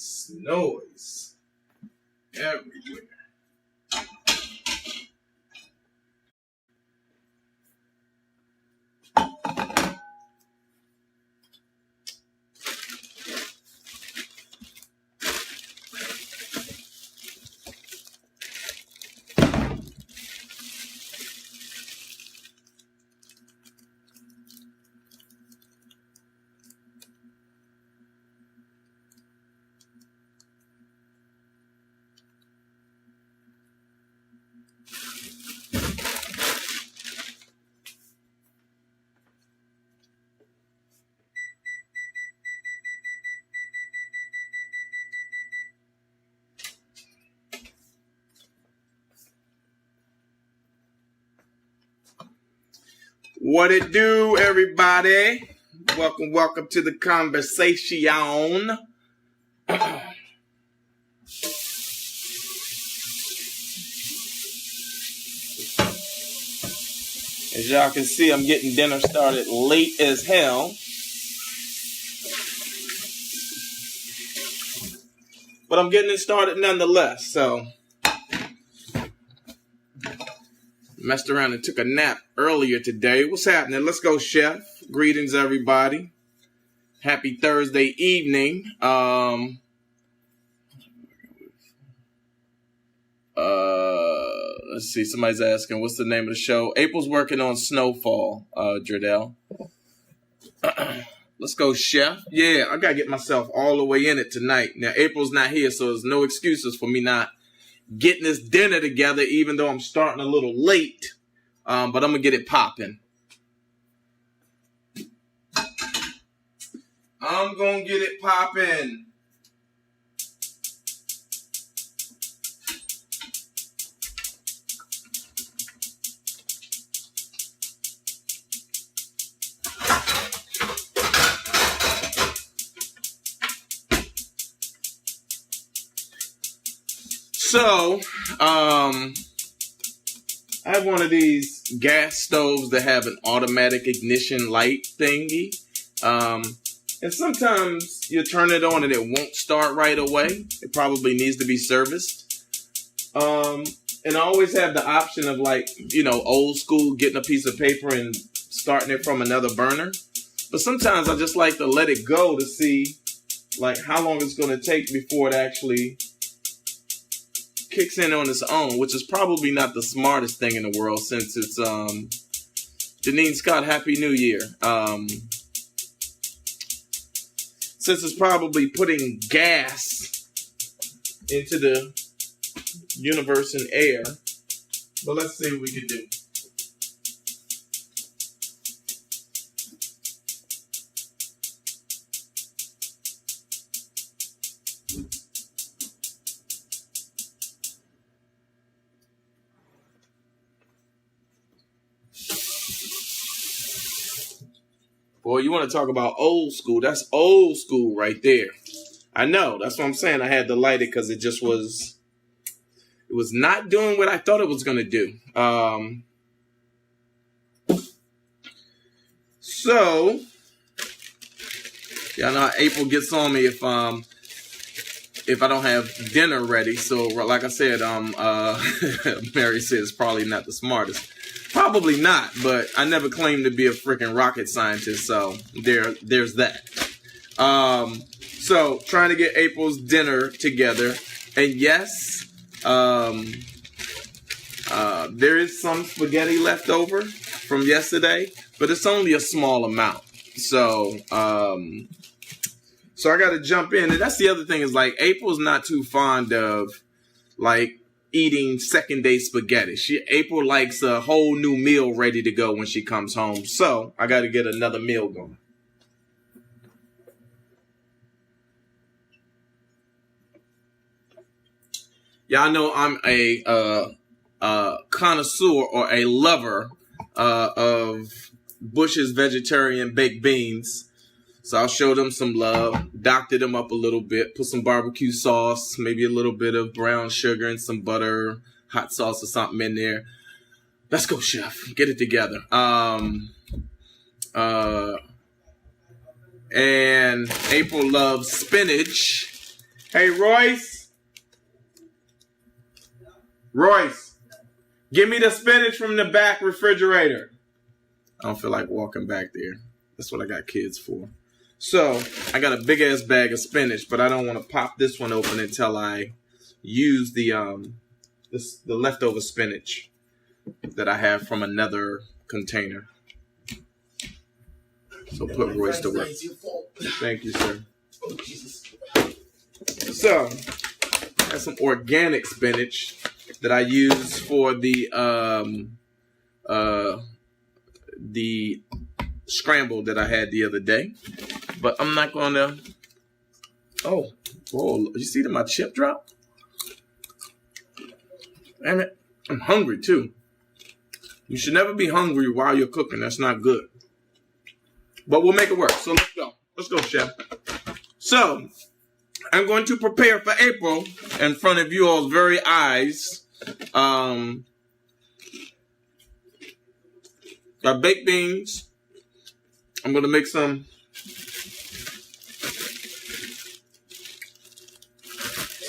Noise everywhere. What it do, everybody? Welcome to the conversation. As y'all can see, I'm getting dinner started late as hell. But I'm getting it started nonetheless, so messed around and took a nap earlier today. What's happening? Let's go, Chef. Greetings, everybody. Happy Thursday evening. Let's see. Somebody's asking, what's the name of the show? April's working on Snowfall, Dredell. Let's go, Chef. Yeah, I gotta get myself all the way in it tonight. Now, April's not here, so there's no excuses for me not getting this dinner together, even though I'm starting a little late. But I'm going to get it popping. I'm going to get it popping. So, I have one of these gas stoves that have an automatic ignition light thingy. And sometimes you turn it on and it won't start right away. It probably needs to be serviced. And I always have the option of, like, old school, getting a piece of paper and starting it from another burner. But sometimes I just like to let it go to see, like, how long it's going to take before it actually kicks in on its own, which is probably not the smartest thing in the world, since it's Janine Scott, Happy New Year. Since it's probably putting gas into the universe and air. But let's see what we can do. Boy, you want to talk about old school? That's old school right there. I know. That's what I'm saying. I had to light it because it was not doing what I thought it was going to do. So, y'all know how April gets on me if I don't have dinner ready. So, like I said, Mary says probably not the smartest. Probably not, but I never claimed to be a freaking rocket scientist, so there's that. So trying to get April's dinner together, and yes, there is some spaghetti left over from yesterday, but it's only a small amount. So I got to jump in, and that's the other thing is, like, April's not too fond of, like, eating second day spaghetti. April likes a whole new meal ready to go when she comes home. So I got to get another meal going. Y'all know I'm a connoisseur or a lover of Bush's vegetarian baked beans. So I'll show them some love, doctor them up a little bit, put some barbecue sauce, maybe a little bit of brown sugar and some butter, hot sauce or something in there. Let's go, Chef. Get it together. And April loves spinach Hey, Royce. Royce, give me the spinach from the back refrigerator. I don't feel like walking back there. That's what I got kids for. So, I got a big-ass bag of spinach, but I don't want to pop this one open until I use the leftover spinach that I have from another container. So put Royce to work. Thank you, sir. Oh, Jesus. So, I have some organic spinach that I use for the scramble that I had the other day. But I'm not gonna. Oh, you see that my chip drop? Damn it, I'm hungry too. You should never be hungry while you're cooking. That's not good. But we'll make it work. So let's go. Let's go, chef. So, I'm going to prepare for April in front of you all's very eyes. Got baked beans. I'm going to make some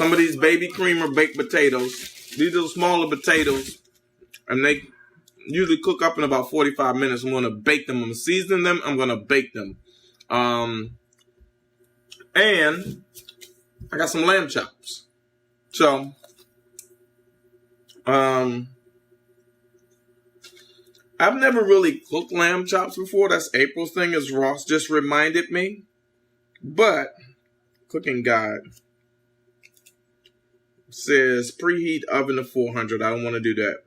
of these baby creamer baked potatoes. These are the smaller potatoes, and they usually cook up in about 45 minutes. I'm going to bake them. I'm going to season them. I'm going to bake them. And I got some lamb chops. So, I've never really cooked lamb chops before. That's April's thing, as Ross just reminded me. But, cooking guide says preheat oven to 400. I don't want to do that.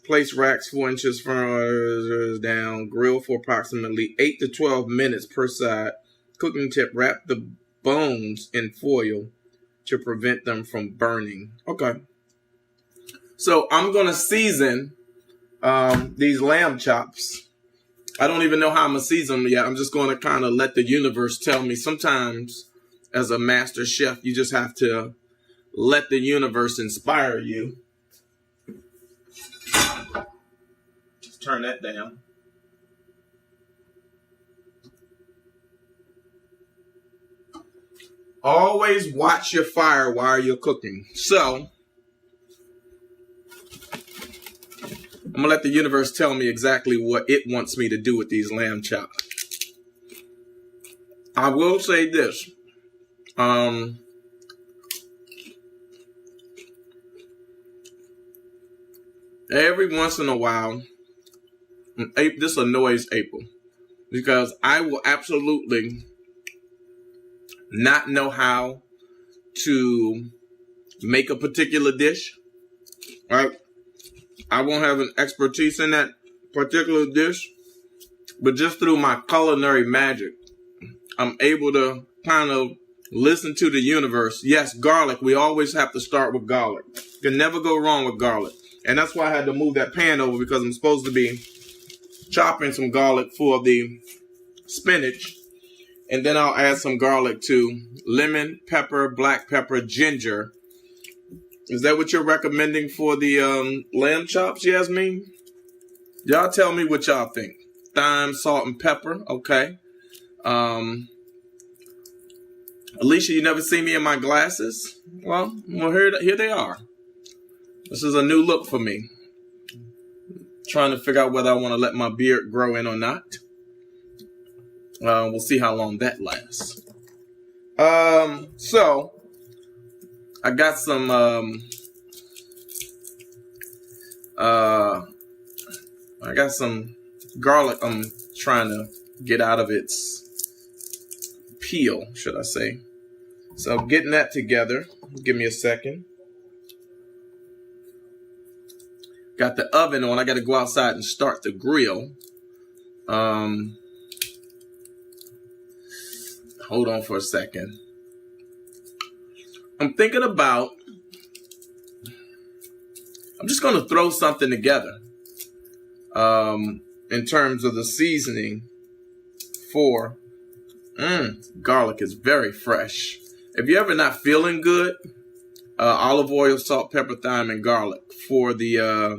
Place racks 4 inches further down. Grill for approximately 8 to 12 minutes per side. Cooking tip, wrap the bones in foil to prevent them from burning. Okay. So I'm going to season these lamb chops. I don't even know how I'm going to season them yet. I'm just going to kind of let the universe tell me. Sometimes as a master chef, you just have to let the universe inspire you. Just turn that down. Always watch your fire while you're cooking. So, I'm going to let the universe tell me exactly what it wants me to do with these lamb chops. I will say this. Every once in a while, this annoys April, because I will absolutely not know how to make a particular dish. Right? I won't have an expertise in that particular dish, but just through my culinary magic, I'm able to kind of listen to the universe. Yes, garlic. We always have to start with garlic. You can never go wrong with garlic. And that's why I had to move that pan over, because I'm supposed to be chopping some garlic for the spinach. And then I'll add some garlic to lemon, pepper, black pepper, ginger. Is that what you're recommending for the lamb chops, Yasmin? Y'all tell me what y'all think. Thyme, salt, and pepper. Okay. Alicia, you never see me in my glasses? Well, here they are. This is a new look for me. Trying to figure out whether I want to let my beard grow in or not. We'll see how long that lasts. So I got some garlic I'm trying to get out of its peel, should I say. So getting that together. Give me a second. Got the oven on. I got to go outside and start the grill. Hold on for a second. I'm thinking about, I'm just going to throw something together in terms of the seasoning for garlic is very fresh. If you're ever not feeling good, olive oil, salt, pepper, thyme, and garlic for the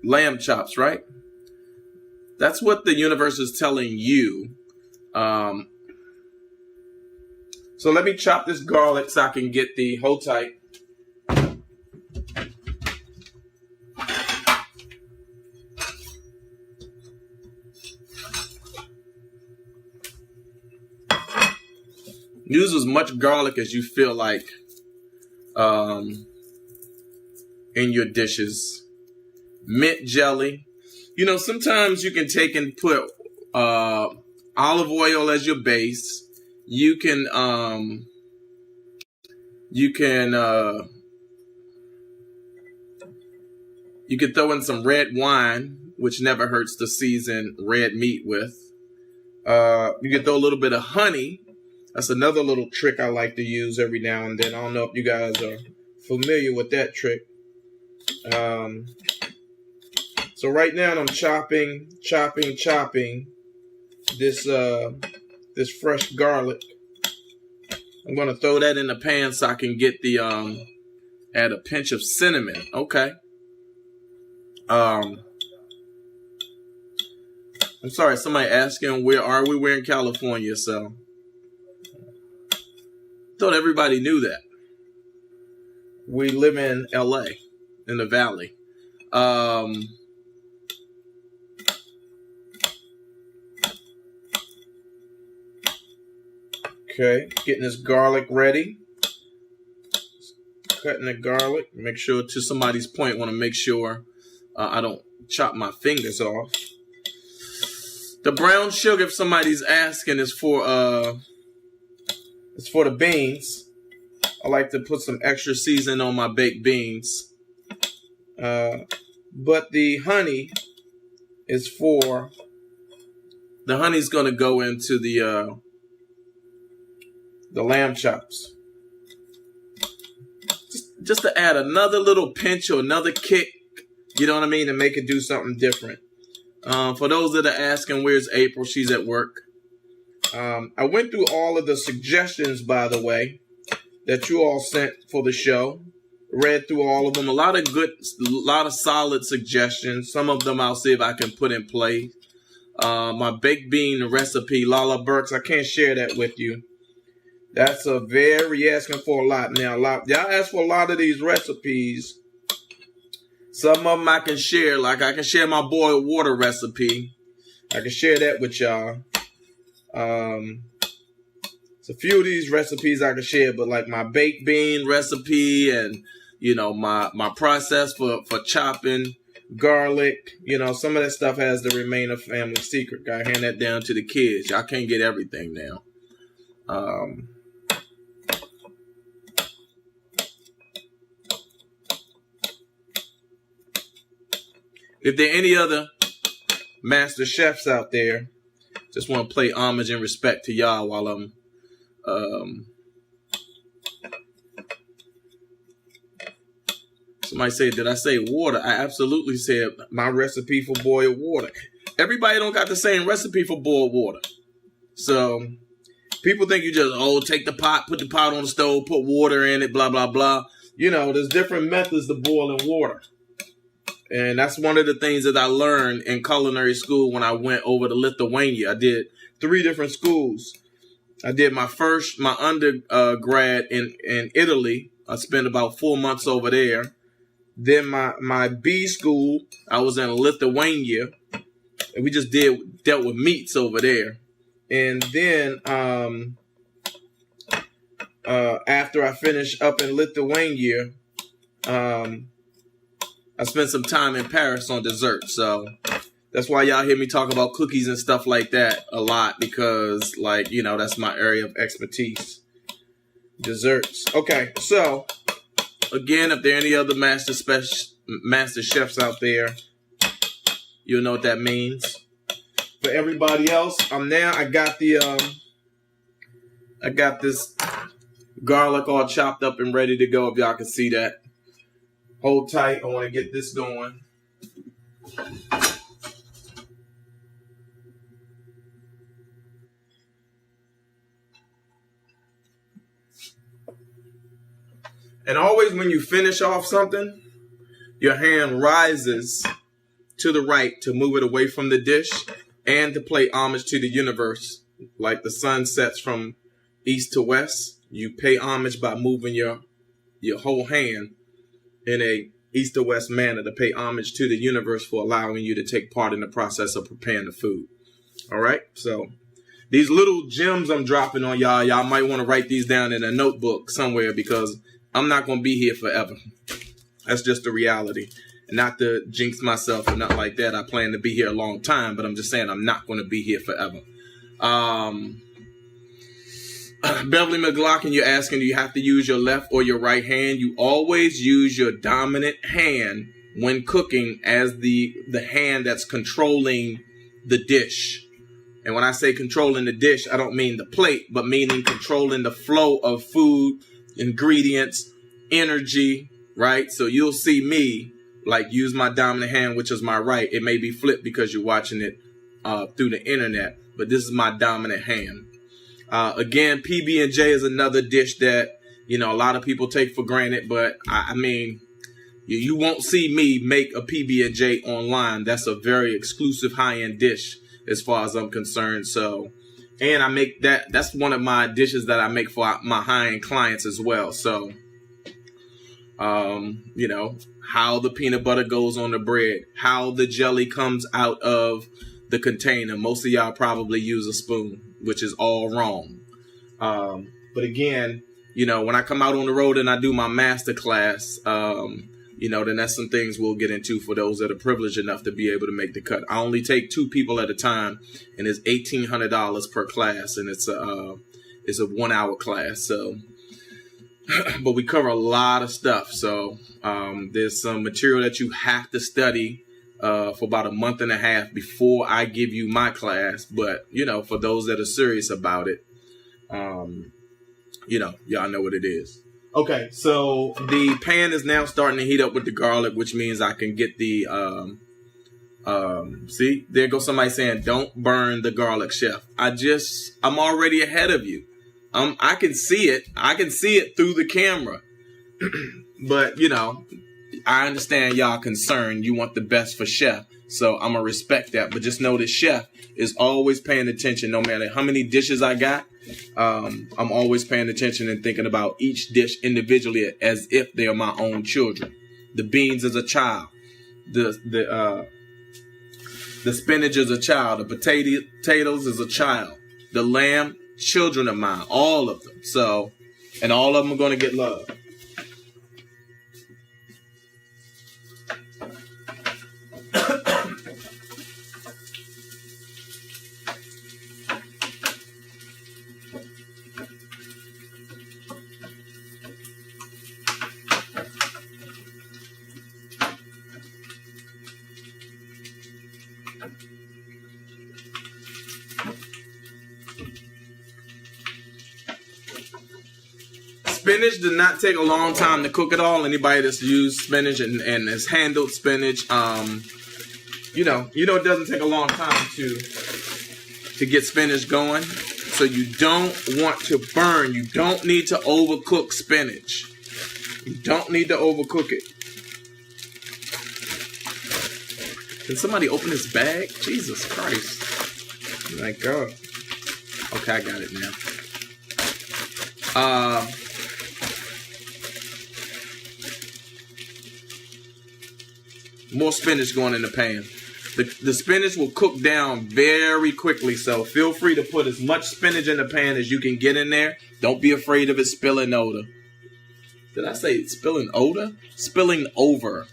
lamb chops, right? That's what the universe is telling you So let me chop this garlic so I can get the, hold tight. Use as much garlic as you feel like in your dishes. Mint jelly. You know, sometimes you can take and put olive oil as your base. You can throw in some red wine, which never hurts to season red meat with. You can throw a little bit of honey. That's another little trick I like to use every now and then. I don't know if you guys are familiar with that trick. So right now I'm chopping this fresh garlic. I'm gonna throw that in the pan so I can get the add a pinch of cinnamon. Okay. I'm sorry, somebody asking where are we? We're in California, so thought everybody knew that. We live in LA, in the Valley. Okay, getting this garlic ready. Cutting the garlic. Make sure, to somebody's point, want to make sure I don't chop my fingers off. The brown sugar, if somebody's asking, is for the beans. I like to put some extra seasoning on my baked beans. But the honey is for, the honey's going to go into the lamb chops. Just to add another little pinch or another kick, you know what I mean, to make it do something different. For those that are asking, where's April? She's at work. I went through all of the suggestions, by the way, that you all sent for the show. Read through all of them. A lot of solid suggestions. Some of them I'll see if I can put in play. My baked bean recipe, Lala Burks, I can't share that with you. That's you're asking for a lot now. Y'all ask for a lot of these recipes. Some of them I can share. Like I can share my boiled water recipe. I can share that with y'all. So a few of these recipes I can share, but like my baked bean recipe and, you know, my process for chopping garlic, you know, some of that stuff has to remain a family secret. Gotta hand that down to the kids. Y'all can't get everything now. If there are any other master chefs out there, just want to play homage and respect to y'all while I'm somebody said, did I say water? I absolutely said my recipe for boiled water. Everybody don't got the same recipe for boiled water. So people think you just, take the pot, put the pot on the stove, put water in it, blah, blah, blah. You know, there's different methods to boiling water. And that's one of the things that I learned in culinary school when I went over to Lithuania. I did 3 different schools. I did my undergrad in Italy. I spent about 4 months over there. Then my B school, I was in Lithuania. And we just dealt with meats over there. And then after I finished up in Lithuania, I spent some time in Paris on dessert. So that's why y'all hear me talk about cookies and stuff like that a lot, because, like, you know, that's my area of expertise. Desserts. Okay, so again, if there are any other master chefs out there, you'll know what that means. For everybody else, I got this garlic all chopped up and ready to go, if y'all can see that. Hold tight. I want to get this going. And always when you finish off something, your hand rises to the right to move it away from the dish and to play homage to the universe, like the sun sets from east to west. You pay homage by moving your whole hand in a east to west manner to pay homage to the universe for allowing you to take part in the process of preparing the food. All right, so these little gems I'm dropping on y'all, y'all might want to write these down in a notebook somewhere, because I'm not going to be here forever. That's just the reality. And not to jinx myself or nothing like that. I plan to be here a long time, but I'm just saying I'm not going to be here forever. Beverly McLaughlin, you're asking, do you have to use your left or your right hand? You always use your dominant hand when cooking as the hand that's controlling the dish. And when I say controlling the dish, I don't mean the plate, but meaning controlling the flow of food, ingredients, energy, right? So you'll see me like use my dominant hand, which is my right. It may be flipped because you're watching it through the internet, but this is my dominant hand. Again, PB&J is another dish that, a lot of people take for granted, but I mean, you won't see me make a PB&J online. That's a very exclusive high-end dish as far as I'm concerned. So, and I make that's one of my dishes that I make for my high-end clients as well. So, how the peanut butter goes on the bread, how the jelly comes out of the container. Most of y'all probably use a spoon, which is all wrong. But again, when I come out on the road and I do my master class, then that's some things we'll get into for those that are privileged enough to be able to make the cut. I only take 2 people at a time, and it's $1,800 per class, and it's a 1-hour class. So, but we cover a lot of stuff. So, there's some material that you have to study for about a month and a half before I give you my class. But, for those that are serious about it, y'all know what it is. Okay, so the pan is now starting to heat up with the garlic, which means I can get the, see, there goes somebody saying, don't burn the garlic, chef. I'm already ahead of you. I can see it. I can see it through the camera. But, I understand y'all concerned. You want the best for chef. So I'm going to respect that. But just know the chef is always paying attention no matter how many dishes I got. I'm always paying attention and thinking about each dish individually as if they are my own children. The beans is a child. The spinach is a child. The potatoes is a child. The lamb, children of mine. All of them. So, and all of them are going to get love. Spinach does not take a long time to cook at all. Anybody that's used spinach and has handled spinach, it doesn't take a long time to get spinach going. So you don't want to burn. You don't need to overcook spinach. You don't need to overcook it. Can somebody open this bag? Jesus Christ. My God. Okay, I got it now. More spinach going in the pan. The spinach will cook down very quickly, so feel free to put as much spinach in the pan as you can get in there. Don't be afraid of it spilling over. Did I say spilling over? Spilling over.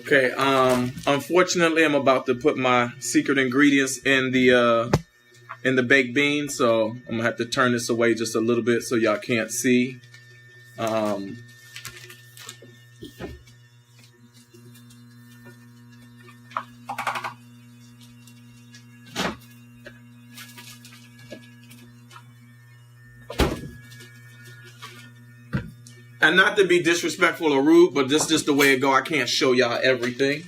Okay, unfortunately I'm about to put my secret ingredients in the baked beans, so I'm gonna have to turn this away just a little bit so y'all can't see. And not to be disrespectful or rude, but this is just the way it go. I can't show y'all everything.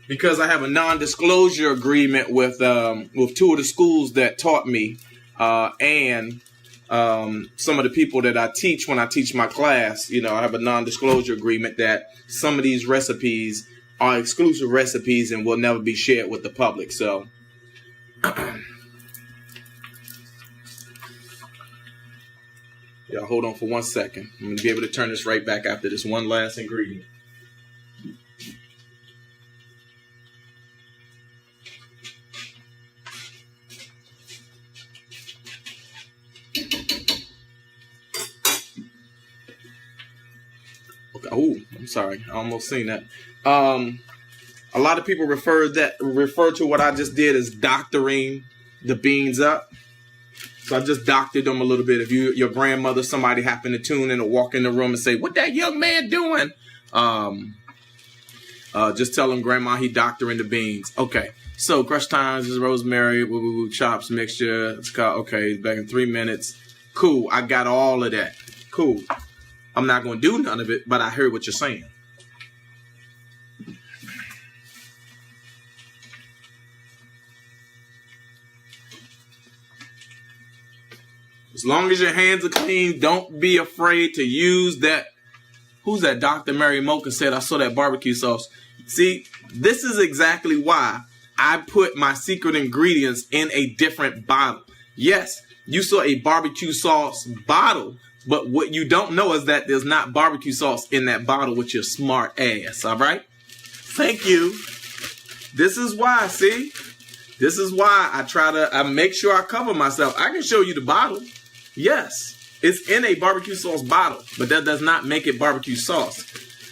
Because I have a non-disclosure agreement with two of the schools that taught me, and some of the people that I teach when I teach my class. You know, I have a non-disclosure agreement that some of these recipes are exclusive recipes and will never be shared with the public. So, yeah, hold on for 1 second. I'm gonna be able to turn this right back after this one last ingredient. Oh, I'm sorry. I almost seen that. A lot of people refer to what I just did as doctoring the beans up. So I just doctored them a little bit. If your grandmother, somebody happened to tune in or walk in the room and say, "What that young man doing?" Just tell him, "Grandma, he doctoring the beans." Okay. So crush times is rosemary, chops, mixture. It's called, okay, back in 3 minutes. Cool. I got all of that. Cool. I'm not going to do none of it, but I heard what you're saying. As long as your hands are clean, don't be afraid to use that. Who's that? Dr. Mary Mocha said, I saw that barbecue sauce. See, this is exactly why I put my secret ingredients in a different bottle. Yes, you saw a barbecue sauce bottle, but what you don't know is that there's not barbecue sauce in that bottle with your smart ass, all right? Thank you. This is why, see? This is why I make sure I cover myself. I can show you the bottle. Yes, it's in a barbecue sauce bottle, but that does not make it barbecue sauce.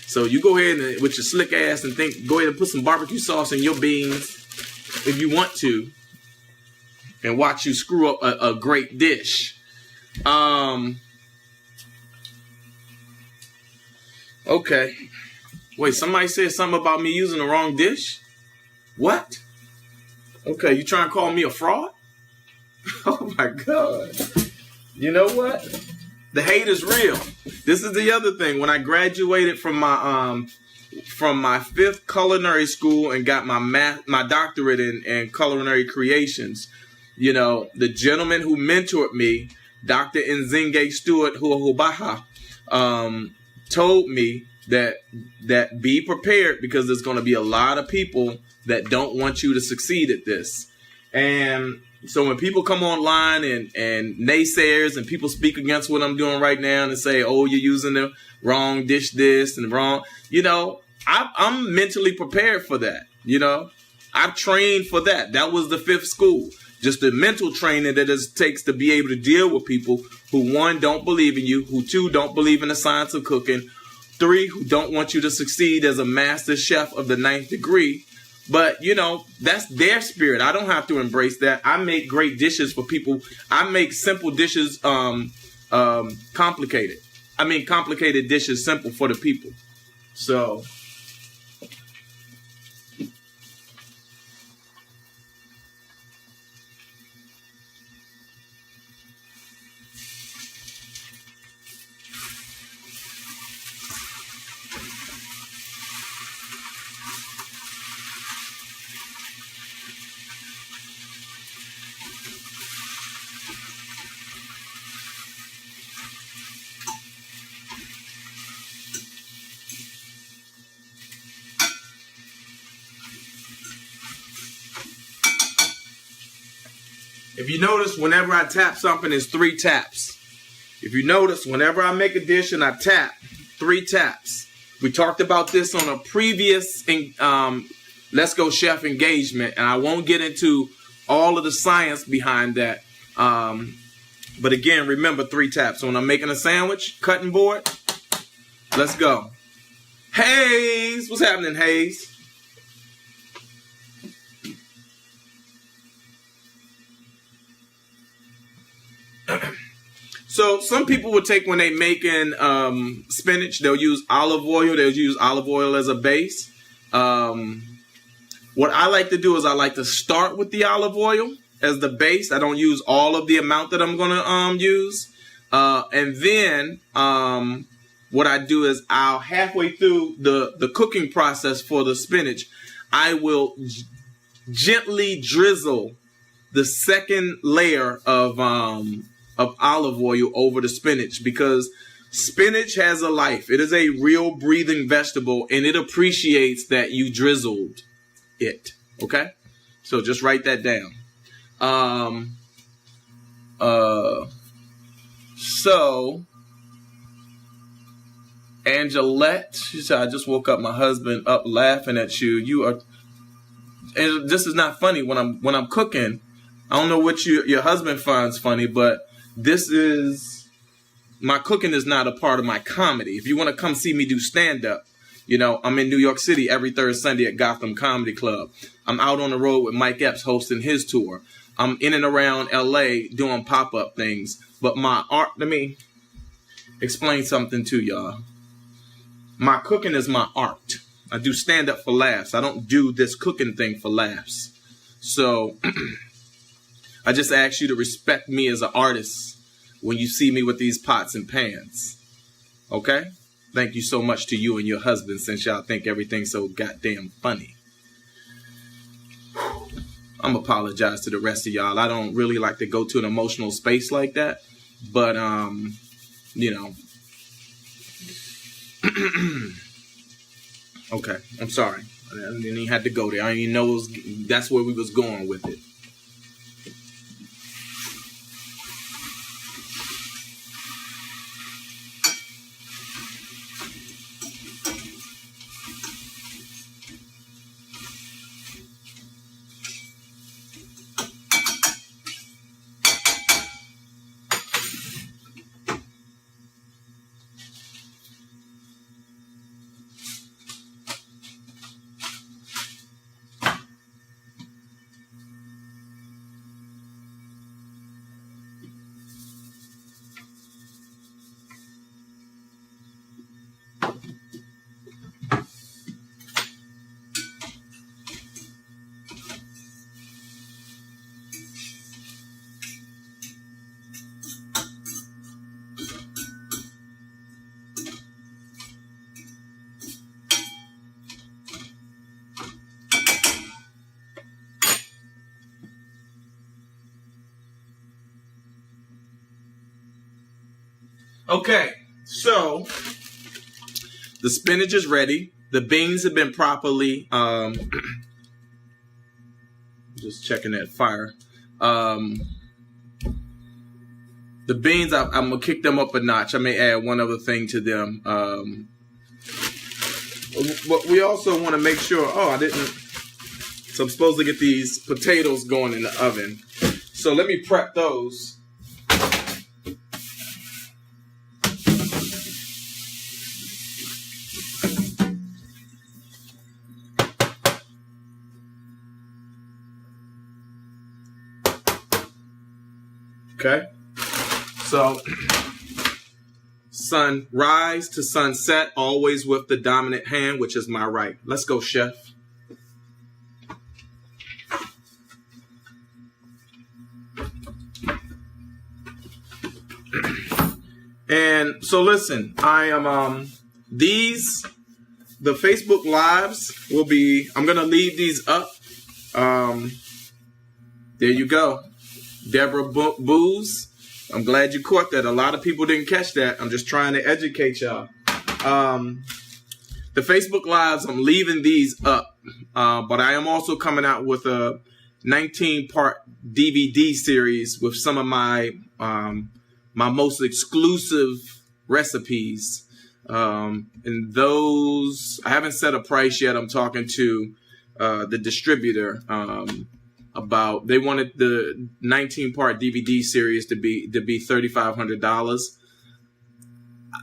So you go ahead and with your slick ass and go ahead and put some barbecue sauce in your beans if you want to, and watch you screw up a great dish. Okay. Wait, somebody said something about me using the wrong dish? What? Okay, you trying to call me a fraud? Oh my God. You know what? The hate is real. This is the other thing. When I graduated from my fifth culinary school and got my doctorate in culinary creations, you know, the gentleman who mentored me, Dr. Nzinge Stewart Huahubaha, told me that be prepared because there's going to be a lot of people that don't want you to succeed at this. And so when people come online and naysayers and people speak against what I'm doing right now and say, oh, you're using the wrong dish, this and the wrong, you know, I'm mentally prepared for that. You know, I've trained for that. That was the fifth school. Just the mental training that it takes to be able to deal with people who, one, don't believe in you, who, two, don't believe in the science of cooking, three, who don't want you to succeed as a master chef of the 9th degree. But, you know, that's their spirit. I don't have to embrace that. I make great dishes for people. I make simple dishes complicated. I mean, complicated dishes simple for the people. So if you notice, whenever I tap something, it's 3 taps. If you notice, whenever I make a dish and I tap, 3 taps. We talked about this on a previous Let's Go Chef engagement, and I won't get into all of the science behind that. But again, remember 3 taps. So when I'm making a sandwich, cutting board, let's go. Hayes, what's happening, Hayes? So some people will take, when they making spinach, they'll use olive oil. They'll use olive oil as a base. What I like to do is I like to start with the olive oil as the base. I don't use all of the amount that I'm going to use. And then what I do is I'll halfway through the cooking process for the spinach, I will gently drizzle the second layer of olive oil over the spinach, because spinach has a life. It is a real breathing vegetable, and it appreciates that you drizzled it. Okay? So just write that down. So Angelette, she said, I just woke up my husband up laughing at you. You are, and this is not funny when I'm cooking. I don't know what your husband finds funny, but my cooking is not a part of my comedy. If you want to come see me do stand-up, I'm in New York City every third Sunday at Gotham Comedy Club. I'm out on the road with Mike Epps hosting his tour. I'm in and around LA doing pop-up things. But my art, let me explain something to y'all. My cooking is my art. I do stand-up for laughs. I don't do this cooking thing for laughs. So I just ask you to respect me as an artist when you see me with these pots and pans. Okay? Thank you so much to you and your husband, since y'all think everything's so goddamn funny. I'm apologize to the rest of y'all. I don't really like to go to an emotional space like that. But, okay, I'm sorry. I didn't even have to go there. I didn't even know that's where we was going with it. Okay, so the spinach is ready. The beans have been properly, just checking that fire. The beans, I'm going to kick them up a notch. I may add one other thing to them. But we also want to make sure, so I'm supposed to get these potatoes going in the oven. So let me prep those. Okay, so sunrise to sunset, always with the dominant hand, which is my right. Let's go, chef. And so listen, I am, the Facebook Lives will be, I'm going to leave these up. There you go. Deborah Booz, I'm glad you caught that. A lot of people didn't catch that. I'm just trying to educate y'all. The Facebook Lives, I'm leaving these up. But I am also coming out with a 19-part DVD series with some of my my most exclusive recipes. And those, I haven't set a price yet. I'm talking to the distributor about, they wanted the 19-part DVD series to be $3,500.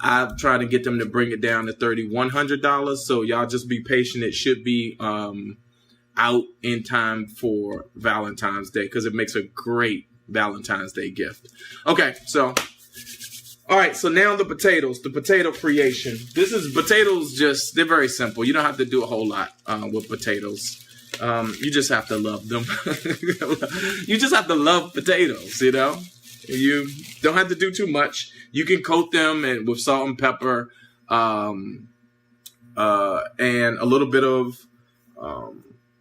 I'm trying to get them to bring it down to $3,100. So y'all just be patient. It should be out in time for Valentine's Day, because it makes a great Valentine's Day gift. Okay, so all right, so now the potato creation. This is potatoes, they're very simple. You don't have to do a whole lot with potatoes. You just have to love them. You just have to love potatoes, you know? You don't have to do too much. You can coat them with salt and pepper and a little bit of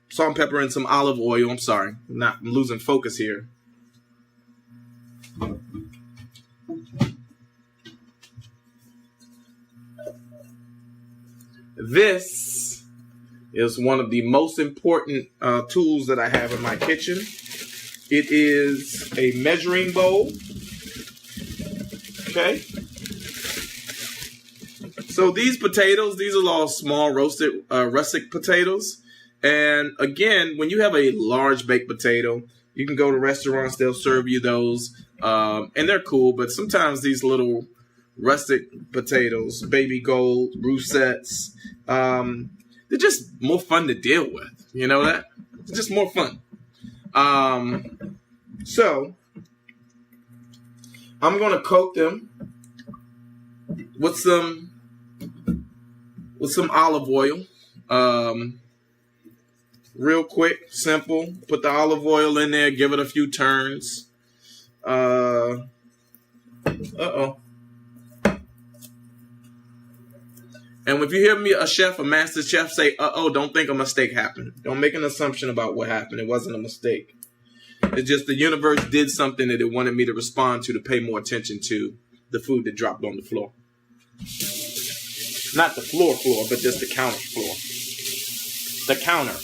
salt and pepper and some olive oil. I'm sorry. I'm losing focus here. This is one of the most important tools that I have in my kitchen. It is a measuring bowl. Okay. So these potatoes, these are all small roasted rustic potatoes. And again, when you have a large baked potato, you can go to restaurants, they'll serve you those. And they're cool, but sometimes these little rustic potatoes, baby gold, Roussettes, they're just more fun to deal with. You know that? It's just more fun. So I'm going to coat them with some olive oil. Real quick, simple. Put the olive oil in there, give it a few turns. And if you hear me, a master chef say, don't think a mistake happened. Don't make an assumption about what happened. It wasn't a mistake. It's just the universe did something that it wanted me to respond to pay more attention to the food that dropped on the floor. Not the floor, but just the counter floor. The counter.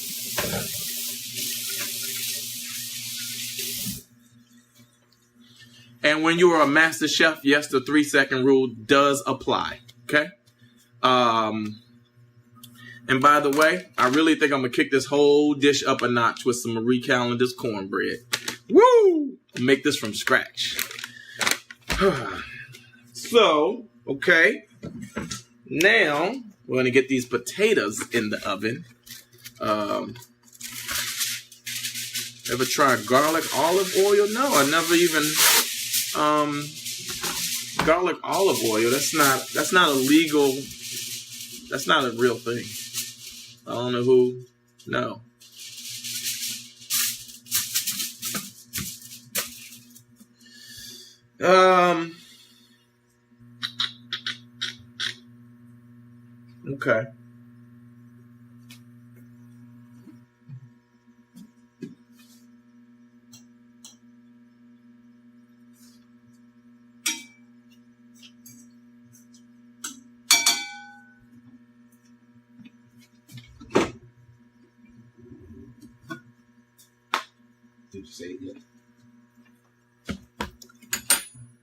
And when you are a master chef, yes, the 3-second rule does apply. Okay? And by the way, I really think I'm going to kick this whole dish up a notch with some Marie Callender's cornbread. Woo! Make this from scratch. So, okay. Now, we're going to get these potatoes in the oven. Ever tried garlic olive oil? No, I never even... garlic olive oil, that's not a legal... That's not a real thing. I don't know who. No. Okay. Did you say it yet?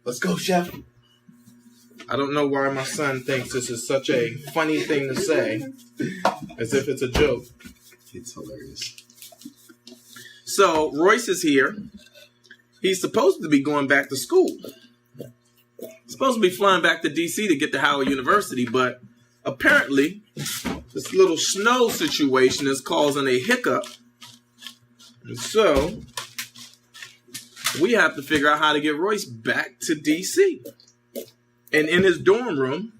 Let's go, chef. I don't know why my son thinks this is such a funny thing to say, as if it's a joke. It's hilarious. So, Royce is here. He's supposed to be going back to school. He's supposed to be flying back to D.C. to get to Howard University, but apparently, this little snow situation is causing a hiccup. And so, we have to figure out how to get Royce back to D.C. and in his dorm room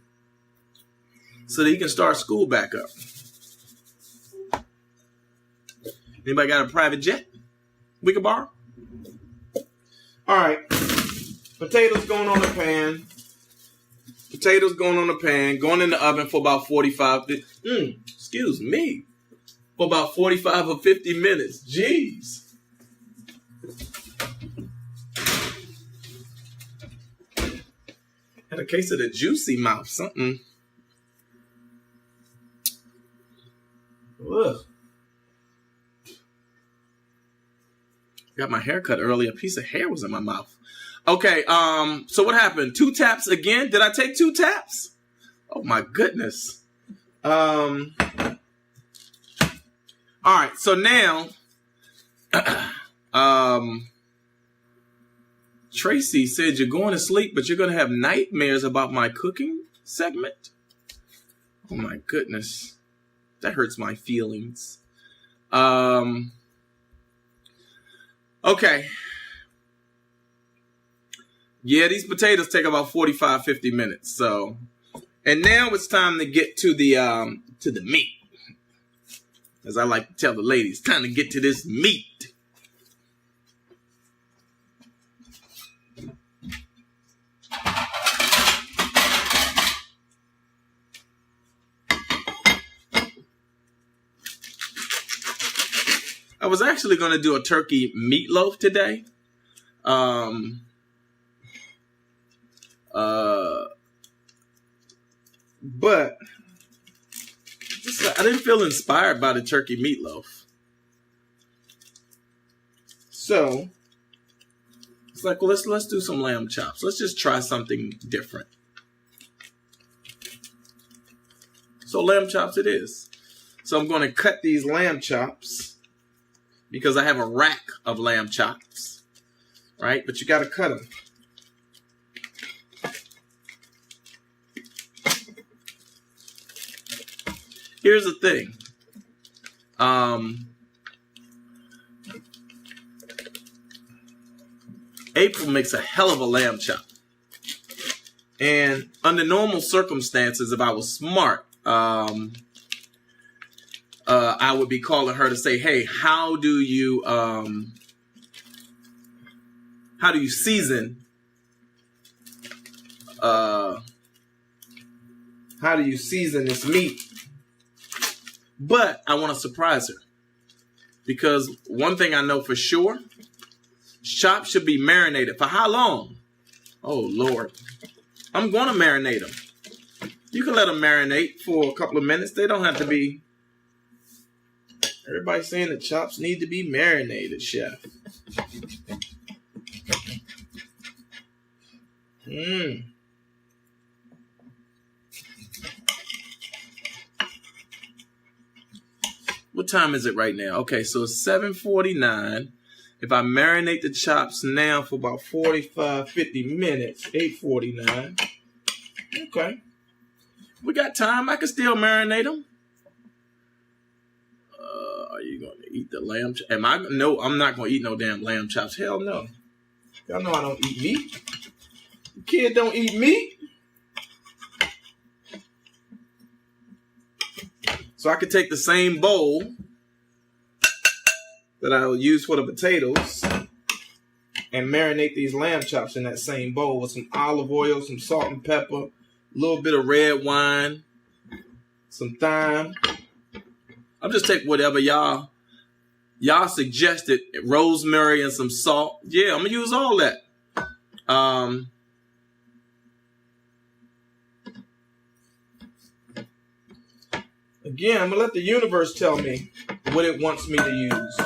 so that he can start school back up. Anybody got a private jet we could borrow? All right. Potatoes going on the pan. Potatoes going on the pan. Going in the oven for about 45. Excuse me. For about 45 or 50 minutes. Jeez. Had a case of the juicy mouth. Something. Ugh. Got my hair cut early. A piece of hair was in my mouth. Okay, so what happened? 2 taps again? Did I take 2 taps? Oh my goodness. All right, so now Tracy said you're going to sleep, but you're going to have nightmares about my cooking segment. Oh my goodness. That hurts my feelings. Okay. Yeah, these potatoes take about 45, 50 minutes. So, and now it's time to get to the meat. As I like to tell the ladies, time to get to this meat. I was actually going to do a turkey meatloaf today. But I didn't feel inspired by the turkey meatloaf. So it's like, well, let's do some lamb chops. Let's just try something different. So lamb chops it is. So I'm going to cut these lamb chops because I have a rack of lamb chops, right? But you got to cut them. Here's the thing. April makes a hell of a lamb chop. And under normal circumstances, if I was smart, I would be calling her to say, hey, how do you season this meat? But I want to surprise her because one thing I know for sure, chops should be marinated. For how long? Oh, Lord. I'm going to marinate them. You can let them marinate for a couple of minutes. They don't have to be. Everybody's saying that chops need to be marinated, chef. What time is it right now? Okay, so it's 7:49. If I marinate the chops now for about 45, 50 minutes, 8:49. Okay. We got time. I can still marinate them. Are you going to eat the lamb chops? No, I'm not going to eat no damn lamb chops. Hell no. Y'all know I don't eat meat. The kid don't eat meat. So I could take the same bowl that I'll use for the potatoes and marinate these lamb chops in that same bowl with some olive oil, some salt and pepper, a little bit of red wine, some thyme. I'll just take whatever y'all suggested, rosemary and some salt. Yeah, I'm going to use all that. Again, I'm going to let the universe tell me what it wants me to use.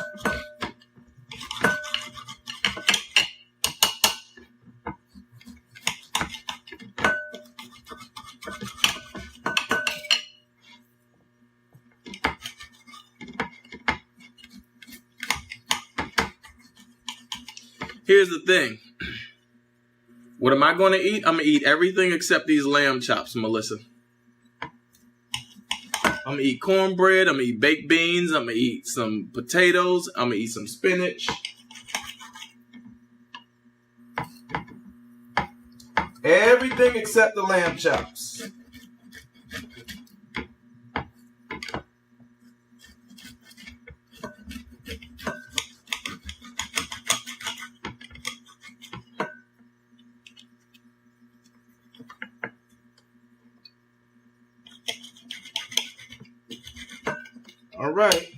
Here's the thing. What am I going to eat? I'm going to eat everything except these lamb chops, Melissa. I'm going to eat cornbread. I'm going to eat baked beans. I'm going to eat some potatoes. I'm going to eat some spinach. Everything except the lamb chops. All right.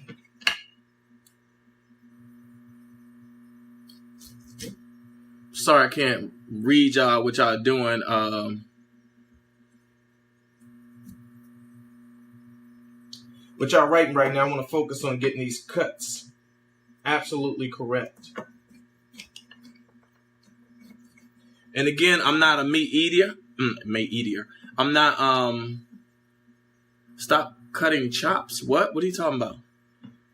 Sorry, I can't read y'all what y'all doing. What y'all writing right now, I want to focus on getting these cuts absolutely correct. And again, I'm not a meat eater. I'm not, stop cutting chops. What are you talking about?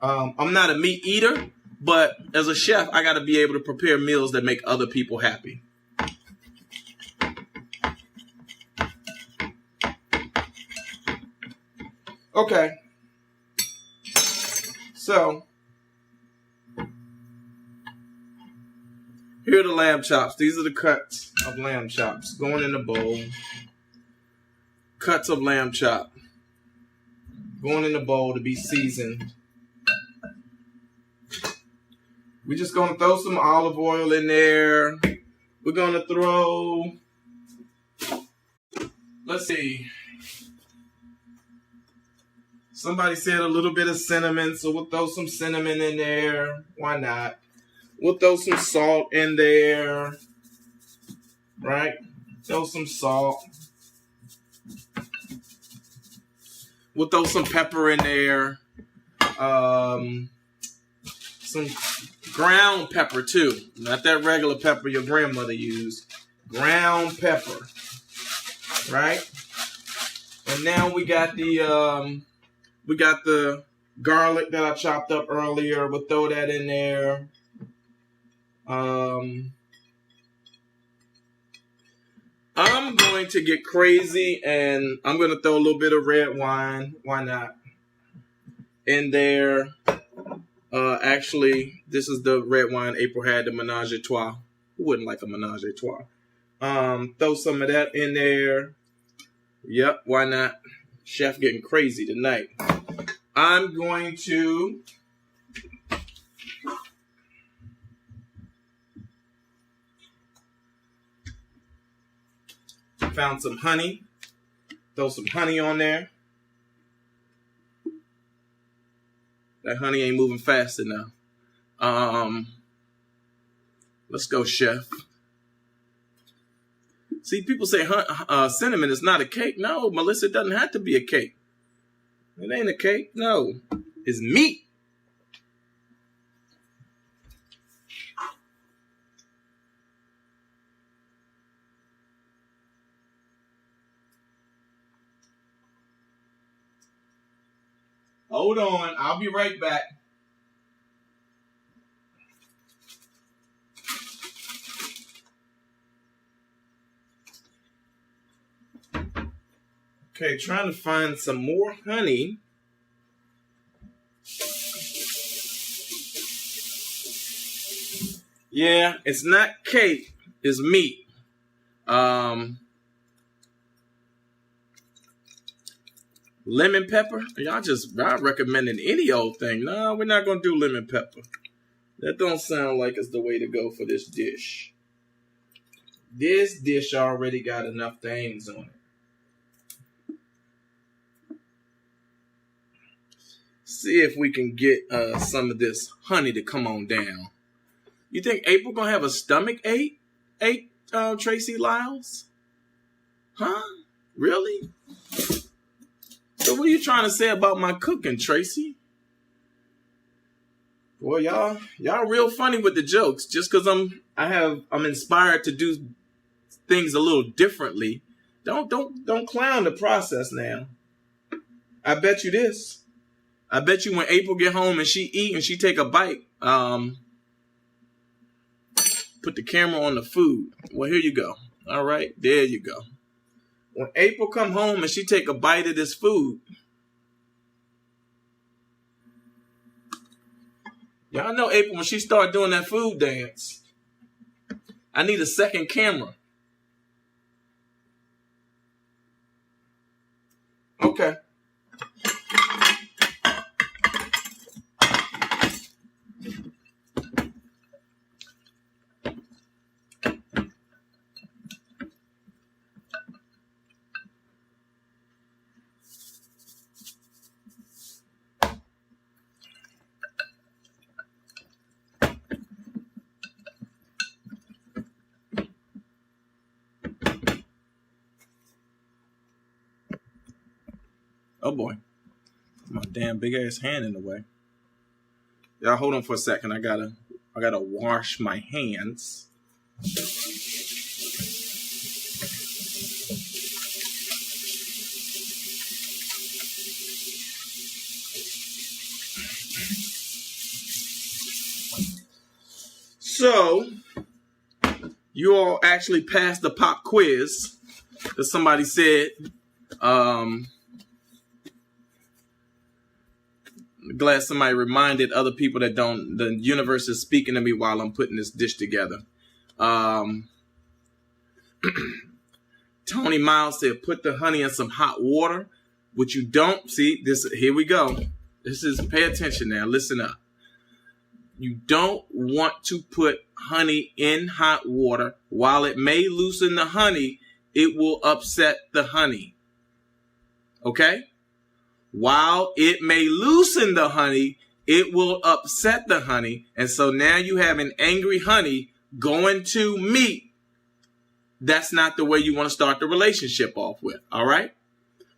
I'm not a meat eater, but as a chef, I got to be able to prepare meals that make other people happy. Okay. So, here are the lamb chops. These are the cuts of lamb chops going in the bowl. Cuts of lamb chop going in the bowl to be seasoned We're just gonna throw some olive oil in there. We're gonna throw, let's see. Somebody said a little bit of cinnamon, so we'll throw some cinnamon in there. Why not? We'll throw some salt in there. Right? Throw some salt. We'll throw some pepper in there. Some ground pepper too. Not that regular pepper your grandmother used. Ground pepper. Right? And now we got the garlic that I chopped up earlier. We'll throw that in there. I'm going to get crazy and I'm going to throw a little bit of red wine. Why not? In there. Actually, this is the red wine April had, the Menage a Trois. Who wouldn't like a Menage a Trois? Throw some of that in there. Yep, why not? Chef getting crazy tonight. I'm going to found some honey. Throw some honey on there. That honey ain't moving fast enough. Let's go, chef. See, people say cinnamon is not a cake. No, Melissa, it doesn't have to be a cake. It ain't a cake. No, it's meat. Hold on, I'll be right back. Okay, trying to find some more honey. Yeah, it's not cake, it's meat. Lemon pepper? Y'all recommending any old thing. No, we're not going to do lemon pepper. That don't sound like it's the way to go for this dish. This dish already got enough things on it. See if we can get some of this honey to come on down. You think April going to have a stomach ache, Tracy Lyles? Huh? Really? So what are you trying to say about my cooking, Tracy? Boy, y'all real funny with the jokes. Just because I'm inspired to do things a little differently. Don't clown the process now. I bet you this. I bet you when April get home and she eat and she take a bite, put the camera on the food. Well, here you go. All right, there you go. When April come home and she take a bite of this food, y'all know April, when she start doing that food dance, I need a second camera. Okay. Oh boy, my damn big ass hand in the way. Y'all hold on for a second. I gotta wash my hands. So, you all actually passed the pop quiz that somebody said. Glad somebody reminded other people that don't. The universe is speaking to me while I'm putting this dish together. Tony Miles said, put the honey in some hot water. What you don't see, this, here we go. This is, pay attention now. Listen up. You don't want to put honey in hot water. While it may loosen the honey, it will upset the honey. Okay? While it may loosen the honey, it will upset the honey. And so now you have an angry honey going to meat. That's not the way you want to start the relationship off with. All right?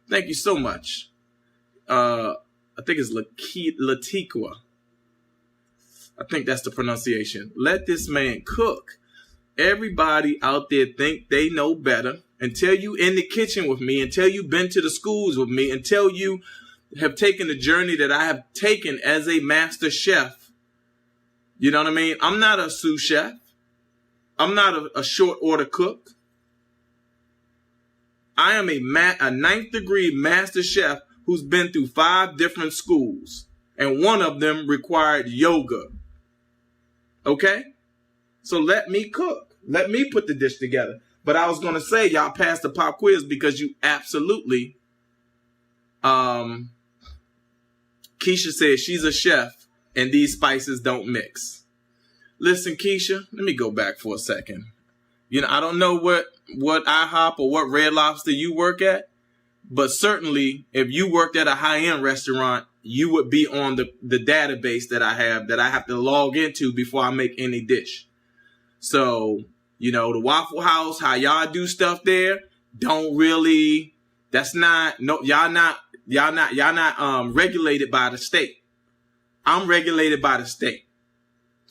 Thank you so much. I think it's Latiqua. I think that's the pronunciation. Let this man cook. Everybody out there think they know better until you in the kitchen with me, until you've been to the schools with me, until you have taken the journey that I have taken as a master chef. You know what I mean? I'm not a sous chef. I'm not a short order cook. I am a ninth degree master chef who's been through 5 different schools, and one of them required yoga. Okay? So let me cook. Let me put the dish together. But I was going to say, y'all passed the pop quiz because you absolutely, Keisha said she's a chef and these spices don't mix. Listen, Keisha, let me go back for a second. You know, I don't know what IHOP or what Red Lobster you work at, but certainly if you worked at a high-end restaurant, you would be on the database that I have to log into before I make any dish. So, you know, the Waffle House, how y'all do stuff there, don't really, that's not, no, y'all not regulated by the state. I'm regulated by the state.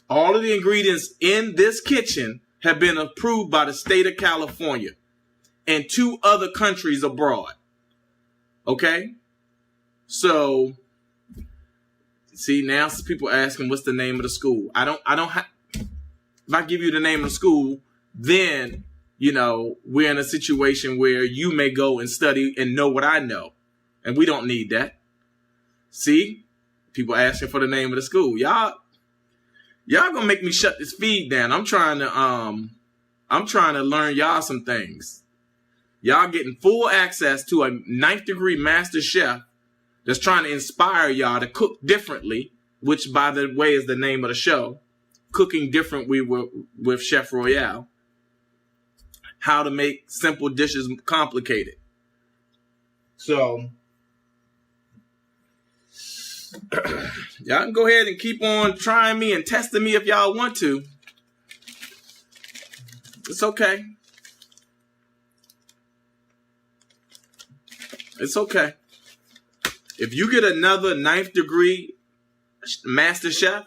All of the ingredients in this kitchen have been approved by the state of California and 2 other countries abroad. Okay? So, see, now people asking what's the name of the school. I don't have, if I give you the name of the school, then, you know, we're in a situation where you may go and study and know what I know. And we don't need that. See? People asking for the name of the school. Y'all gonna make me shut this feed down. I'm trying to learn y'all some things. Y'all getting full access to a 9th degree master chef that's trying to inspire y'all to cook differently, which, by the way, is the name of the show. Cooking Differently with Chef Royale. How to make simple dishes complicated. So, y'all can go ahead and keep on trying me and testing me if y'all want to. It's okay. It's okay. If you get another 9th degree master chef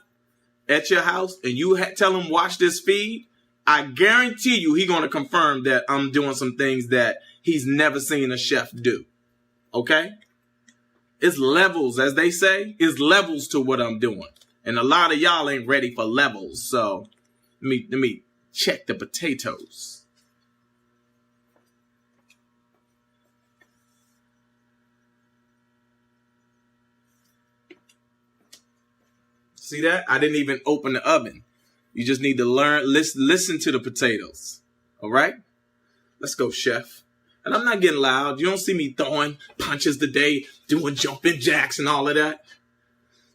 at your house and you tell him watch this feed, I guarantee you he's going to confirm that I'm doing some things that he's never seen a chef do. Okay? It's levels, as they say. It's levels to what I'm doing. And a lot of y'all ain't ready for levels. So let me check the potatoes. See that? I didn't even open the oven. You just need to listen to the potatoes. All right? Let's go, chef. And I'm not getting loud. You don't see me throwing punches today, doing jumping jacks and all of that.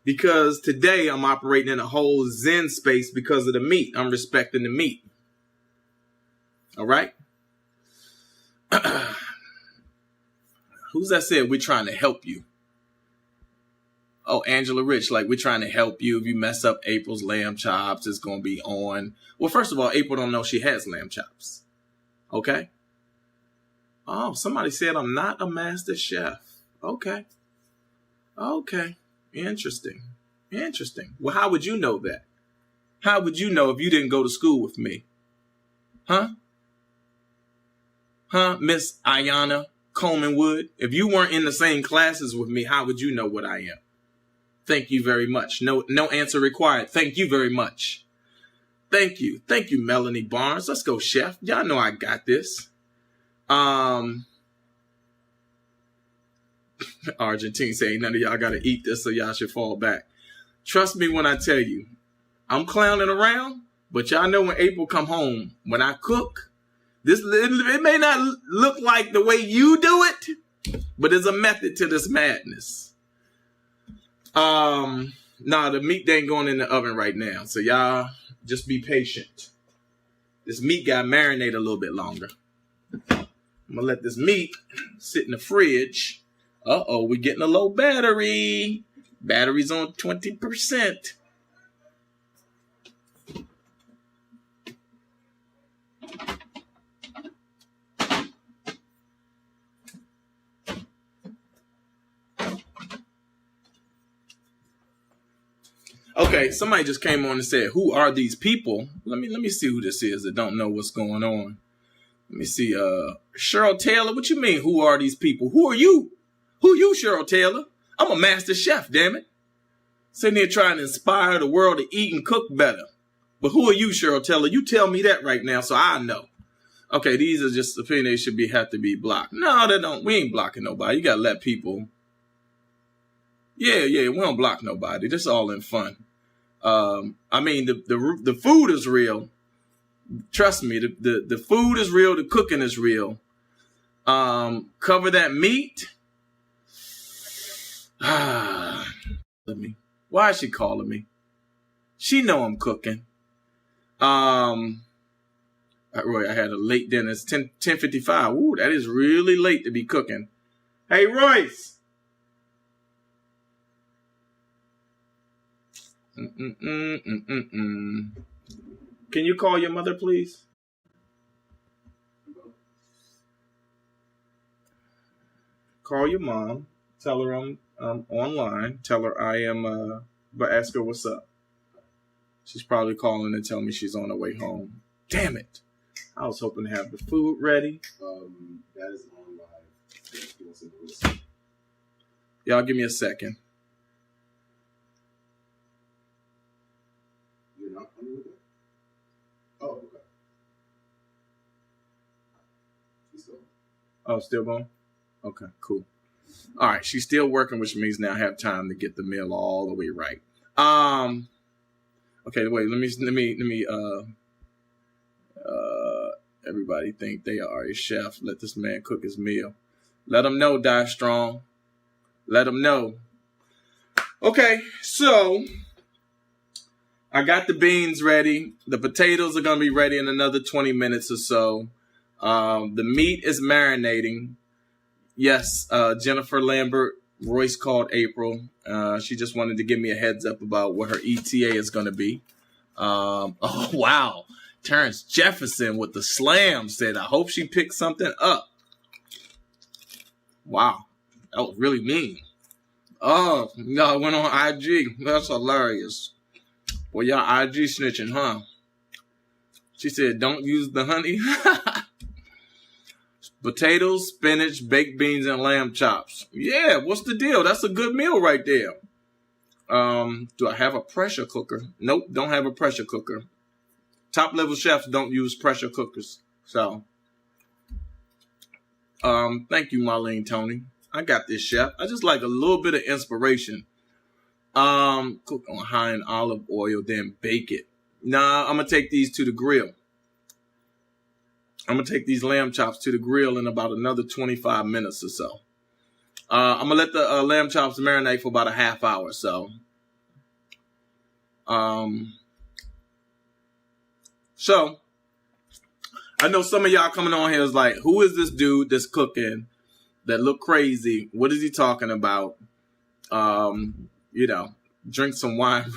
Because today I'm operating in a whole Zen space because of the meat. I'm respecting the meat. All right? Who's that said we're trying to help you? Oh, Angela Rich, like we're trying to help you. If you mess up April's lamb chops, it's going to be on. Well, first of all, April don't know she has lamb chops. Okay? Oh, somebody said I'm not a master chef. Okay. Okay. Interesting. Well, how would you know that? How would you know if you didn't go to school with me? Huh, Miss Ayana Coleman Wood? If you weren't in the same classes with me, how would you know what I am? Thank you very much. No answer required. Thank you very much. Thank you, Melanie Barnes. Let's go, chef. Y'all know I got this. Argentine saying none of y'all got to eat this, so y'all should fall back. Trust me when I tell you, I'm clowning around, but y'all know when April come home, when I cook, it may not look like the way you do it, but there's a method to this madness. Nah, the meat ain't going in the oven right now. So y'all just be patient. This meat got marinated a little bit longer. I'm gonna let this meat sit in the fridge. Uh-oh, we're getting a low battery. Battery's on 20%. Okay, somebody just came on and said, "Who are these people?" Let me see who this is that don't know what's going on. Let me see. Cheryl Taylor. What you mean? Who are these people? Who are you? Who you, Cheryl Taylor? I'm a master chef. Damn it! Sitting here trying to inspire the world to eat and cook better. But who are you, Cheryl Taylor? You tell me that right now, so I know. Okay, these are just opinions should have to be blocked. No, they don't. We ain't blocking nobody. You gotta let people. Yeah, we don't block nobody. This is all in fun. I mean, the food is real. Trust me, the food is real. The cooking is real. Cover that meat. Why is she calling me? She know I'm cooking. Roy, I had a late dinner. It's 10:55. Ooh, that is really late to be cooking. Hey, Royce. Can you call your mother, please? Call your mom. Tell her I'm online. Tell her I am, but ask her what's up. She's probably calling to tell me she's on her way home. Damn it. I was hoping to have the food ready. That is on live. Y'all give me a second. You're not coming with it? Oh, okay. She's still. Oh, still going? Okay, cool. All right, she's still working, which means now I have time to get the meal all the way right. Okay, wait, let me everybody think they are a chef. Let this man cook his meal. Let him know, Die Strong. Let him know. Okay, so I got the beans ready. The potatoes are going to be ready in another 20 minutes or so. The meat is marinating. Yes, Jennifer Lambert, Royce called April. She just wanted to give me a heads up about what her ETA is going to be. Oh, wow. Terrence Jefferson with the slam said, I hope she picked something up. Wow. That was really mean. Oh, y'all went on IG. That's hilarious. Well, y'all IG snitching, huh? She said, don't use the honey. Potatoes, spinach, baked beans, and lamb chops. Yeah, what's the deal? That's a good meal right there. Do I have a pressure cooker? Nope, don't have a pressure cooker. Top level chefs don't use pressure cookers. So, thank you, Marlene Tony. I got this, chef. I just like a little bit of inspiration. Cook on high in olive oil, then bake it. Nah, I'm gonna take these to the grill. I'm gonna take these lamb chops to the grill in about another 25 minutes or so. I'm gonna let the lamb chops marinate for about a half hour or so. So I know some of y'all coming on here is like, who is this dude that's cooking that look crazy? What is he talking about? Drink some wine.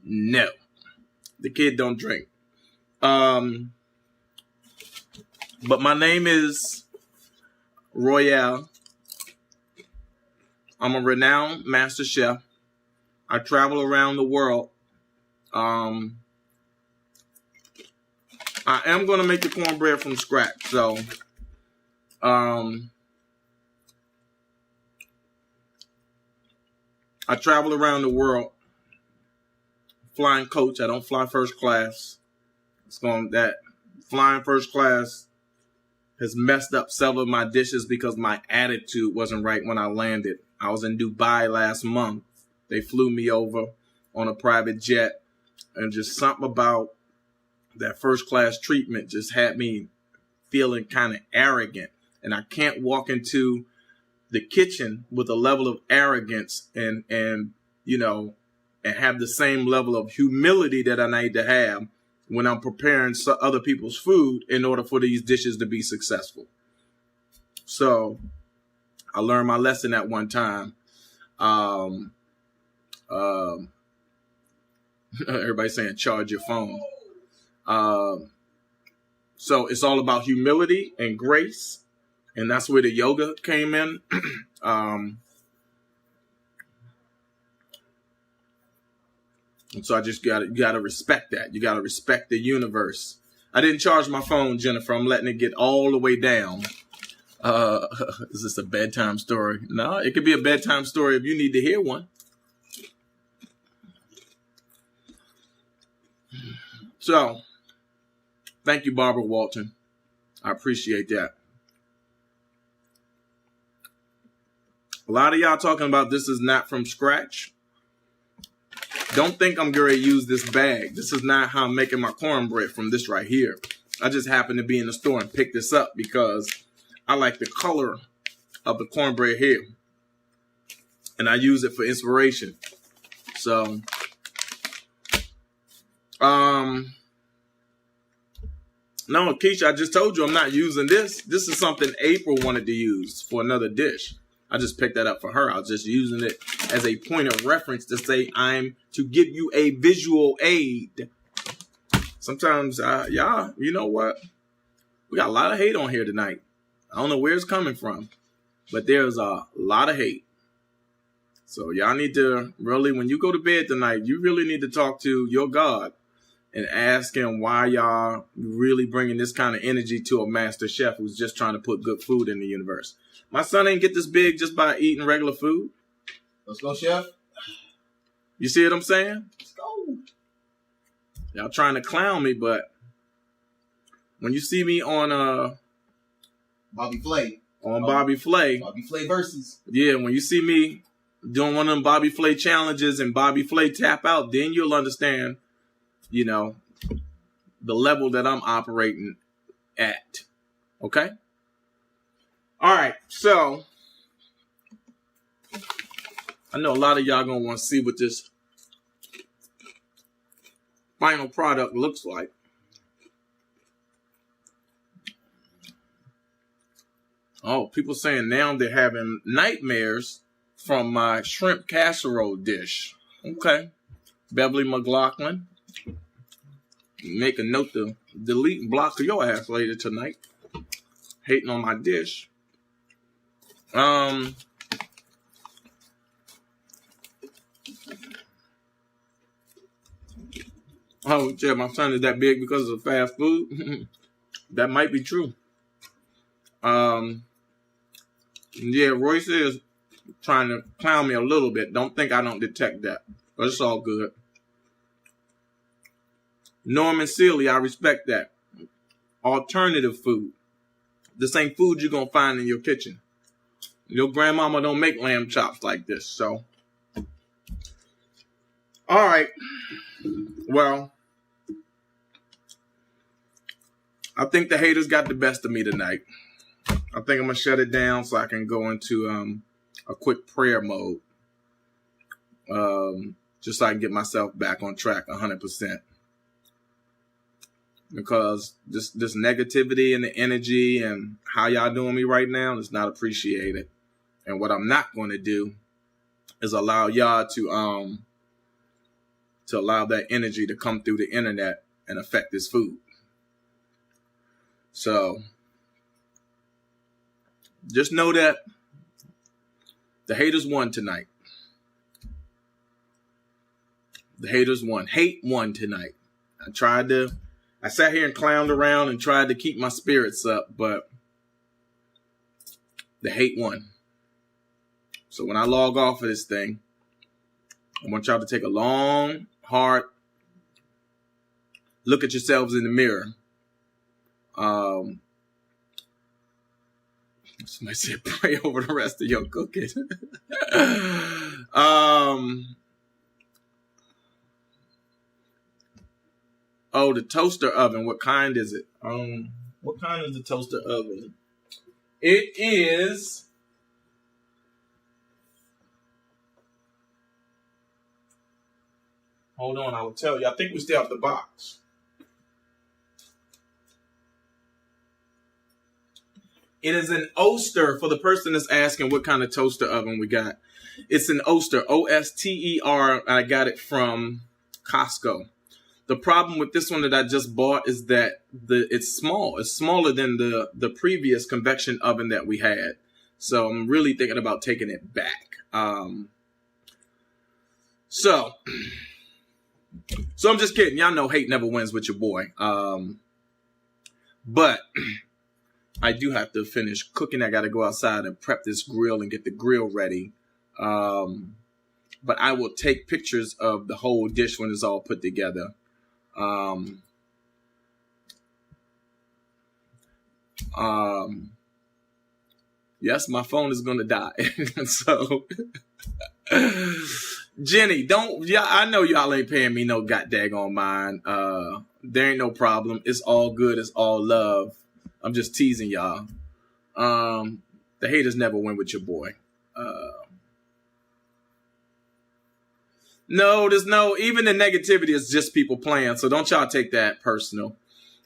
No, the kid don't drink. But my name is Royale. I'm a renowned master chef. I travel around the world. I am going to make the cornbread from scratch. So, I travel around the world flying coach. I don't fly first class. Flying first class has messed up several of my dishes because my attitude wasn't right when I landed. I was in Dubai last month. They flew me over on a private jet, and just something about that first class treatment just had me feeling kind of arrogant. And I can't walk into the kitchen with a level of arrogance and you know, and have the same level of humility that I need to have when I'm preparing other people's food in order for these dishes to be successful. So I learned my lesson at one time. Everybody's saying charge your phone. So it's all about humility and grace. And that's where the yoga came in. And so I just gotta respect that. You gotta respect the universe. I didn't charge my phone, Jennifer. I'm letting it get all the way down. Is this a bedtime story? No, it could be a bedtime story if you need to hear one. So, thank you, Barbara Walton. I appreciate that. A lot of y'all talking about this is not from scratch. Don't think I'm going to use this bag. This is not how I'm making my cornbread from this right here. I just happened to be in the store and pick this up because I like the color of the cornbread here. And I use it for inspiration. So, no, Keisha, I just told you I'm not using this. This is something April wanted to use for another dish. I just picked that up for her. I was just using it as a point of reference to say I'm to give you a visual aid. Sometimes, y'all, you know what? We got a lot of hate on here tonight. I don't know where it's coming from, but there's a lot of hate. So y'all need to really, when you go to bed tonight, you really need to talk to your God and ask him why y'all really bringing this kind of energy to a master chef who's just trying to put good food in the universe. My son ain't get this big just by eating regular food. Let's go, chef. You see what I'm saying? Let's go. Y'all trying to clown me, but when you see me on Bobby Flay. On Bobby Flay. Bobby Flay versus. Yeah, when you see me doing one of them Bobby Flay challenges and Bobby Flay tap out, then you'll understand, you know, the level that I'm operating at. Okay? All right, so I know a lot of y'all gonna want to see what this final product looks like. Oh, people saying now they're having nightmares from my shrimp casserole dish. Okay, Beverly McLaughlin, make a note to delete and block your ass later tonight. Hating on my dish. Oh, yeah, my son is that big because of fast food. That might be true. Yeah, Royce is trying to clown me a little bit. Don't think I don't detect that, but it's all good. Norman Sealy, I respect that. Alternative food. This ain't food you're gonna find in your kitchen. Your grandmama don't make lamb chops like this, so. All right. Well, I think the haters got the best of me tonight. I think I'm going to shut it down so I can go into a quick prayer mode. Just so I can get myself back on track 100%. Because this negativity and the energy and how y'all doing me right now is not appreciated. And what I'm not going to do is allow y'all to allow that energy to come through the internet and affect this food. So just know that the haters won tonight. The haters won. Hate won tonight. I sat here and clowned around and tried to keep my spirits up, but the hate won. So when I log off of this thing, I want y'all to take a long, hard look at yourselves in the mirror. Somebody said pray over the rest of your cooking. Oh, the toaster oven. What kind is it? What kind is the toaster oven? It is Hold on, I will tell you. I think we still have the box. It is an Oster for the person that's asking what kind of toaster oven we got. It's an Oster, O-S-T-E-R. I got it from Costco. The problem with this one that I just bought is that it's small. It's smaller than the previous convection oven that we had. So I'm really thinking about taking it back. So I'm just kidding. Y'all know hate never wins with your boy. But I do have to finish cooking. I got to go outside and prep this grill and get the grill ready. But I will take pictures of the whole dish when it's all put together. Yes, my phone is going to die. So, Jenny, I know y'all ain't paying me no goddamn mind. There ain't no problem. It's all good. It's all love. I'm just teasing y'all. The haters never win with your boy. No, even the negativity is just people playing. So don't y'all take that personal.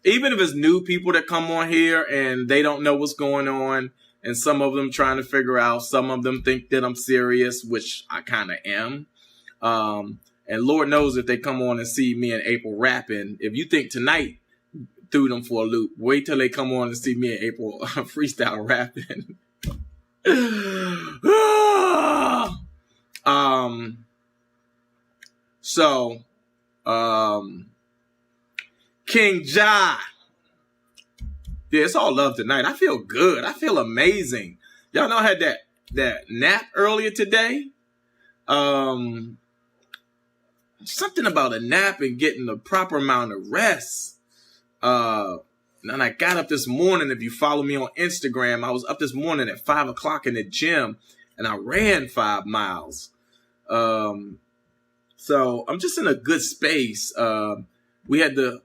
Even if it's new people that come on here and they don't know what's going on, and some of them trying to figure out, some of them think that I'm serious, which I kind of am. And Lord knows if they come on and see me and April rapping, if you think tonight threw them for a loop, wait till they come on and see me and April freestyle rapping. So, King Ja. Yeah, it's all love tonight. I feel good. I feel amazing. Y'all know I had that nap earlier today. Something about a nap and getting the proper amount of rest. And I got up this morning. If you follow me on Instagram, I was up this morning at 5 o'clock in the gym and I ran 5 miles. So I'm just in a good space. We had the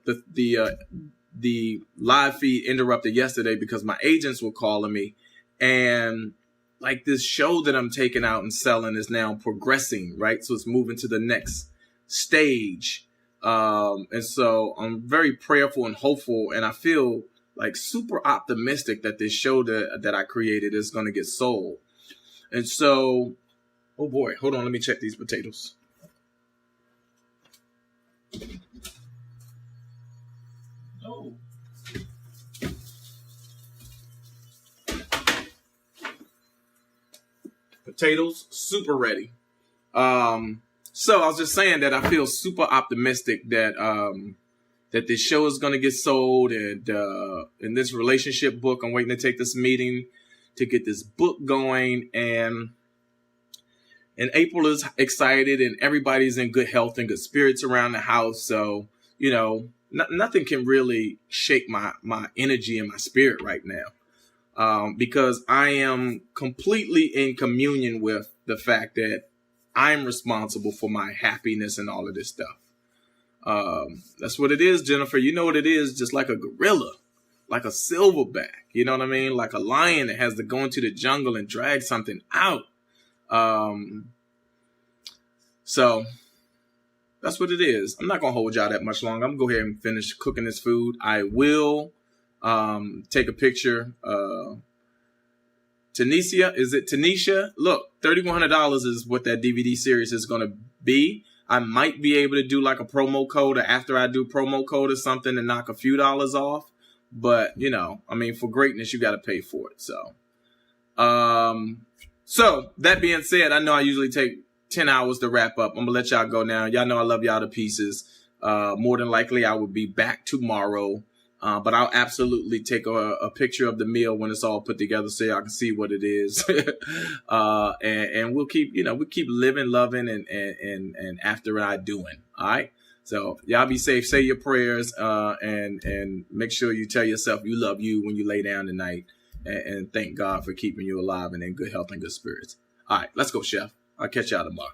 live feed interrupted yesterday because my agents were calling me, and like this show that I'm taking out and selling is now progressing, right? So it's moving to the next stage. And so I'm very prayerful and hopeful, and I feel like super optimistic that this show that I created is going to get sold. And so, oh boy, hold on, let me check these potatoes. Oh. Potatoes, super ready. So I was just saying that I feel super optimistic that that this show is going to get sold, and in this relationship book, I'm waiting to take this meeting to get this book going, and April is excited, and everybody's in good health and good spirits around the house. So, you know, nothing can really shake my energy and my spirit right now, because I am completely in communion with the fact that I'm responsible for my happiness and all of this stuff. That's what it is, Jennifer. You know what it is? Just like a gorilla, like a silverback, you know what I mean? Like a lion that has to go into the jungle and drag something out. So that's what it is. I'm not going to hold y'all that much longer. I'm going to go ahead and finish cooking this food. I will take a picture. Tanisha, is it Tanisha? Look, $3,100 is what that DVD series is going to be. I might be able to do like a promo code, or after I do promo code or something, to knock a few dollars off. But, you know, I mean, for greatness, you got to pay for it. So that being said, I know I usually take 10 hours to wrap up. I'm going to let y'all go now. Y'all know I love y'all to pieces. More than likely, I will be back tomorrow. But I'll absolutely take a picture of the meal when it's all put together so y'all can see what it is. And we'll keep living, loving, and after I doing. All right. So y'all be safe. Say your prayers, and make sure you tell yourself you love you when you lay down tonight, and thank God for keeping you alive and in good health and good spirits. All right, let's go, Chef. I'll catch y'all tomorrow.